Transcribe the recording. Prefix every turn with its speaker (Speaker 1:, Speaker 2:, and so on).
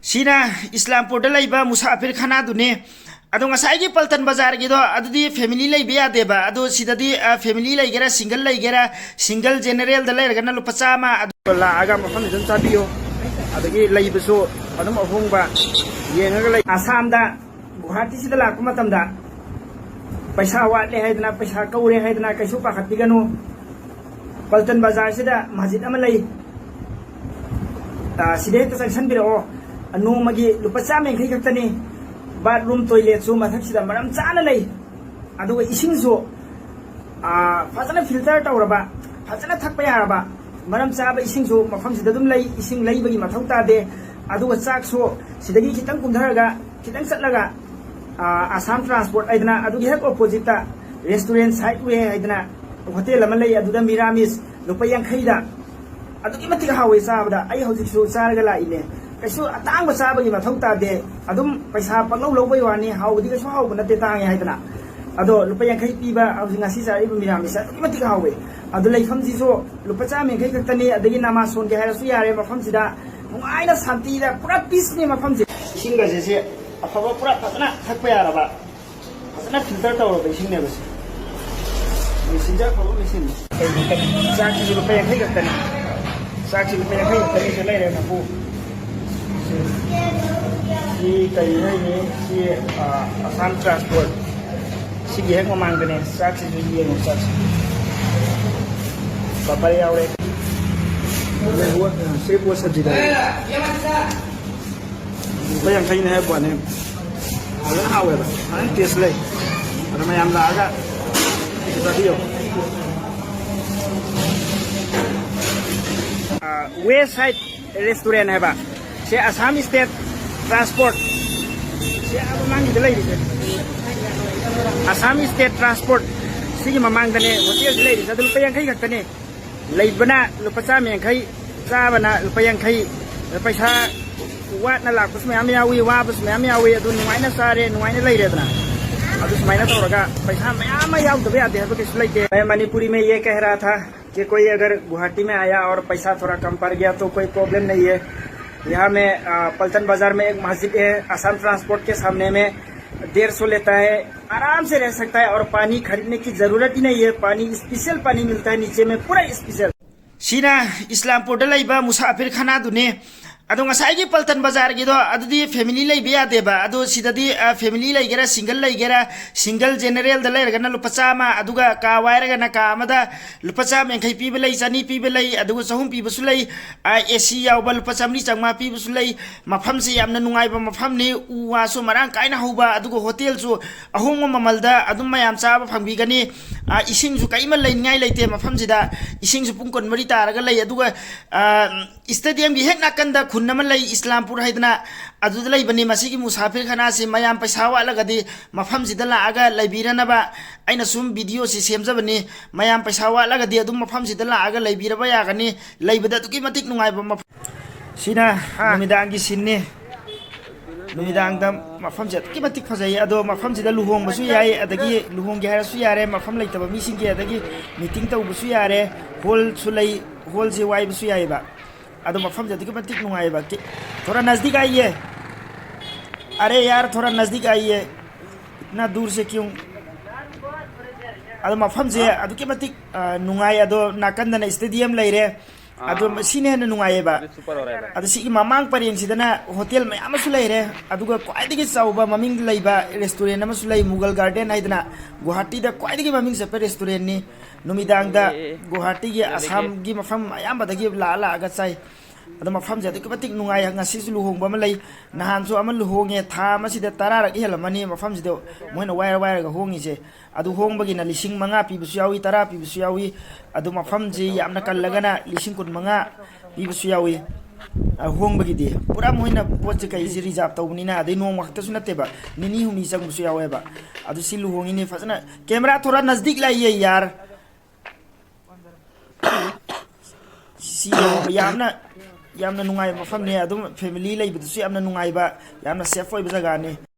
Speaker 1: सीना इस्लामपुर लेबा मुसाफिर खाना दुने अदो ngसाई पल्टन बाजार गिदो अदुदी फैमिली लेबे यादेबा अदो सिददी family लेगेरा single general the लेरगना लुपा Chama अदो लागा मफम जन चाबियो अदगी लेबसो अदम अहोंगबा येंगा ले आसाम दा गुवाहाटी सिदा लाकु मतमदा पैसा वाटले हाइदना पैसा कौरे हाइदना कैसु पाखतिगनो पल्टन बाजार सिदा मस्जिद अमा लई सिदे त सेक्शन बिरो नोमगी लुपा चामे खै खतनी बाथरूम टॉयलेट सु मथक्सिदा मरम चाना लई अदुगा इसिंसु फजना फिल्टर तौरबा फजना थकपा यारबा मरम चाबा इसिंसु मफमसिदा दुम लई इसिंग लईबगी मथौ तादे अदुगा चाकसु सिदगी खितंग कुंधरगा खितंग चटलगा आसाम ट्रांसपोर्ट आइदना अदुगी हेक ऑपोजिट रेस्टोरेंट साइड वे आइदना होटल अमा लई अदुदा मिरामिस लुपा यांखैदा अदुगी मतिक हावे चाबदा आई हौजिकसु चारगा लाइने कैसु अतांग चाबगी मथौ तादे अदुम पैसा पगलौ लौबई वानी हाउदी कैसु हाउब नते तांगे हाइदना अदो लुपा यांखै पीबा हौजिक ngasi चारिबा मिरामिस अदुगी मतिक हावे अदु लैफम जिसो लुपा चामे खै खतनी अदगी नामा सोनगे हायसु यारे मफम सिदा नुंगाइना शांतिदा पुरा पीसनी मफम से सिंगा जेसे अफबा पुरा फजना थकपा यारबा फजना फिल्टर तौरबा इसिंग नेबस मिसिंजा खबो मिसिन चाकि लुपा यांखै खतनी चाकि लुपा यांखै खतनी से लेरे नपु si kay hay ni si Assam Transport si gihek mamangdane sak si juye no sak babare aure le huwa se huwa sabji da bayang kay na hai ne ala hawe ba an tes le ada mayam la aga kita dio west side restaurant hai ba se Assam State Transport siapa memang itu lagi Assam State Transport sih memang dene hotel lagi satu lupa yang kai kat dene lagi bana lupa cam yang kai bana lupa yang kai lupa sah wat na lak pas mami awi wa pas mami awi adu nuai na sare nuai na lagi रहता adu semai na तो रगा पैसा मैं याद तो आते हैं तो किस लगे मैं मणिपुरी में ये कह रहा था कि कोई अगर गुवाहाटी में आया और पैसा थोड़ा कम पड़ गया तो कोई प्रॉब्लम नहीं है यहाँ में पल्टन बाजार में एक मस्जिद है असम ट्रांसपोर्ट के सामने में 150 लेता है आराम से रह सकता है और पानी खरीदने की जरूरत ही नहीं है पानी स्पेशल पानी मिलता है नीचे में पूरा स्पेशल सीना इस्लामपुर लेबा मुसाफिर खाना दुने अदो ngसाई पल्टन बाजार गिदो अदुदी फैमिली लेबे यादेबा अदो सिददी family लेगेरा single general the लेरगना लुपा Chama अदुगा का वायरगना का अमदा लुपा चाम यांखै पीबे लै चानी पीबे लै अदुगा चहुम पीबसु लै एसी यावबा लुपा चामनी चांगमा पीबसु लै मफम से यामना नुंगाइबा मफम नि उवासु मरांग काइना हौबा अदुगा होटल सु अहोंग ममलदा अदुम मयाम चाबा फंगबिगनी इसिंग सु काइमा लैनिङाइ लैते मफम सिदा इसिंग सु पुंग कोन मरि तारगा लै अदुगा स्टेडियम गी हेक नाकंदा खुन्नम लै इस्लामपुर हाइदना अदुदा लैबनी मसिगी मुसाफिर खाना से मयाम पैसा वालगदी मफम सिदा लागा लैबिरनबा आइना सुम वीडियो से सेमजबनी मयाम पैसा वालगदी अदुम मफम सिदा लागा लैबिरबा यागनी लैबदा तुकी मतिक नुंगाइबा मफम सिना नुमिदांगी सिनने नुमिदांगदा मफम से तुकी मतिक फजाई अदो मफम सिदा लुहोंगबसु याय अदगी लुहोंगे हारसु यारे मफम लैतबा मिसिंगे अदगी मीटिंग तौबसु यारे हॉल सु लै हॉल से वाइबसु यायबा अदो मफम से तुकी मतिक नुंगाइबा थोड़ा नजदीक आइए अरे यार थोड़ा नजदीक आइए इतना दूर से क्यों अदो मफम से अदुकी मतिक नुंगाइ अदो नाकंदना स्टेडियम लैरे अदो सिने न नुंगाइबा अदो सिगी ममांग परियंग सिदना होटल मयामसु लैरे अदुगा क्वाइदगी चाउबा ममिंग लैबा रेस्टोरेंट अमसु लै मुगल गार्डन हाइदना गुवाहाटी दा क्वाइदगी ममिंग सेपे रेस्टोरेंट नि नुमिदांग दा गुवाहाटी गी असम गी मफम अयामबदगी ला आगा चाइ अदो मफम जे तुकी मतिक नुंगाइ ngasi लुहोंगबा म लै नहान सु अमन लुहोंगे था मसिदा 10 रक हेलमनी मफम सिदो मोइना वायर गा होंगी से अदु होंबगी ना 5,000 पीबसु यावी 10 पीबसु यावी अदु मफम जे यामना कल्लगना 15,000 पीबसु यावी होंबगी दे पूरा मोइना पोच कई जे रिजर्व तौबनीना अदे नोंग वक्तसु नतेबा निनी हुमी संगसु यावेबा अदु सि लुहोंगी ने फजना कैमरा थोड़ा नजदीक लाइए यार सी यामना नुंगाइ मफम ने अदुम फैमिली लेबदसु यामना नुंगाइबा यामना सेफ ओइबा जगह ने